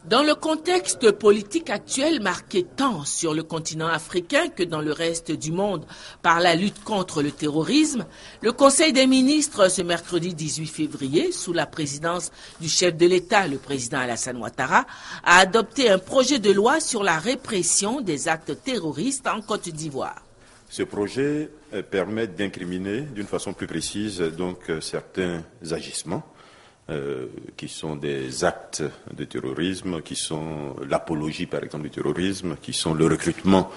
Dans le contexte politique actuel marqué tant sur le continent africain que dans le reste du monde par la lutte contre le terrorisme, le Conseil des ministres ce mercredi 18 février, sous la présidence du chef de l'État, le président Alassane Ouattara, a adopté un projet de loi sur la répression des actes terroristes en Côte d'Ivoire. Ce projet permet d'incriminer d'une façon plus précise certains agissements qui sont des actes de terrorisme, qui sont l'apologie par exemple du terrorisme, qui sont le recrutement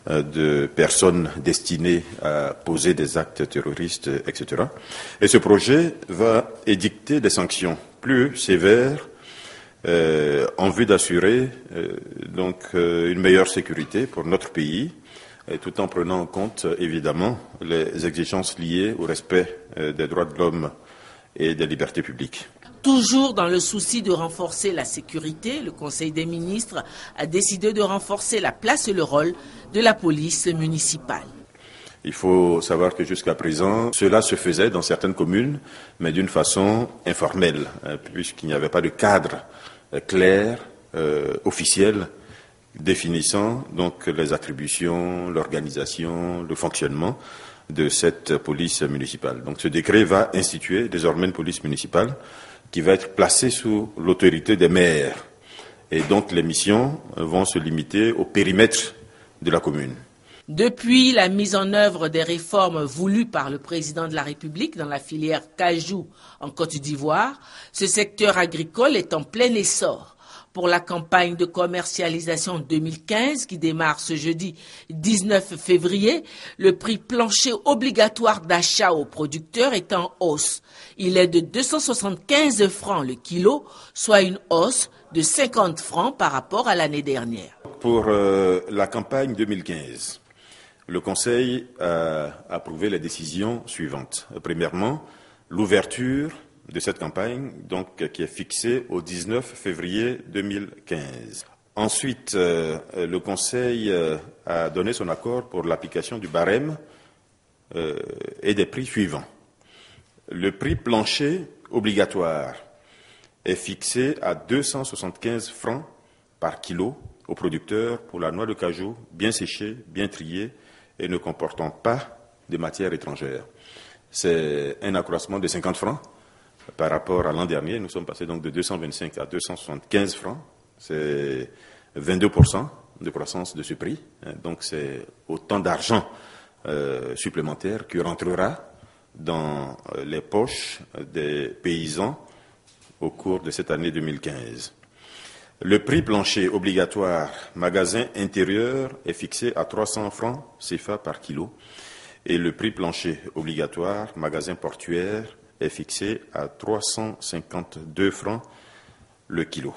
de personnes destinées à poser des actes terroristes, etc. Et ce projet va édicter des sanctions plus sévères en vue d'assurer une meilleure sécurité pour notre pays, tout en prenant en compte évidemment les exigences liées au respect des droits de l'homme et des libertés publiques. Toujours dans le souci de renforcer la sécurité, le Conseil des ministres a décidé de renforcer la place et le rôle de la police municipale. Il faut savoir que jusqu'à présent, cela se faisait dans certaines communes, mais d'une façon informelle, puisqu'il n'y avait pas de cadre clair, officiel, définissant donc les attributions, l'organisation, le fonctionnement de cette police municipale. Donc ce décret va instituer désormais une police municipale qui va être placée sous l'autorité des maires. Et donc les missions vont se limiter au périmètre de la commune. Depuis la mise en œuvre des réformes voulues par le président de la République dans la filière cajou en Côte d'Ivoire, ce secteur agricole est en plein essor. Pour la campagne de commercialisation 2015 qui démarre ce jeudi 19 février, le prix plancher obligatoire d'achat aux producteurs est en hausse. Il est de 275 francs le kilo, soit une hausse de 50 francs par rapport à l'année dernière. Pour la campagne 2015, le Conseil a approuvé les décisions suivantes. Premièrement, l'ouverture de cette campagne, qui est fixée au 19 février 2015. Ensuite, le Conseil a donné son accord pour l'application du barème et des prix suivants. Le prix plancher obligatoire est fixé à 275 francs par kilo aux producteurs pour la noix de cajou bien séchée, bien triée et ne comportant pas de matière étrangère. C'est un accroissement de 50 francs. Par rapport à l'an dernier, nous sommes passés donc de 225 à 275 francs. C'est 22% de croissance de ce prix. Donc c'est autant d'argent supplémentaire qui rentrera dans les poches des paysans au cours de cette année 2015. Le prix plancher obligatoire magasin intérieur est fixé à 300 francs CFA par kilo et le prix plancher obligatoire magasin portuaire est fixé à 352 francs le kilo.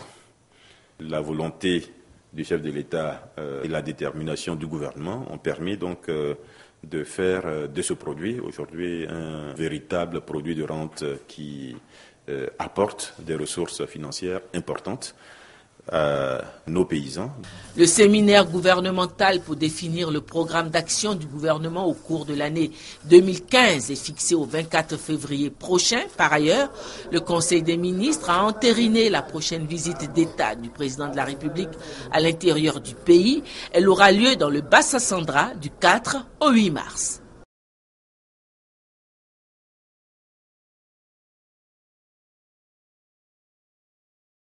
La volonté du chef de l'État et la détermination du gouvernement ont permis donc de faire de ce produit aujourd'hui un véritable produit de rente qui apporte des ressources financières importantes à nos paysans. Le séminaire gouvernemental pour définir le programme d'action du gouvernement au cours de l'année 2015 est fixé au 24 février prochain. Par ailleurs, le Conseil des ministres a entériné la prochaine visite d'État du président de la République à l'intérieur du pays. Elle aura lieu dans le Bassa Sandra du 4 au 8 mars.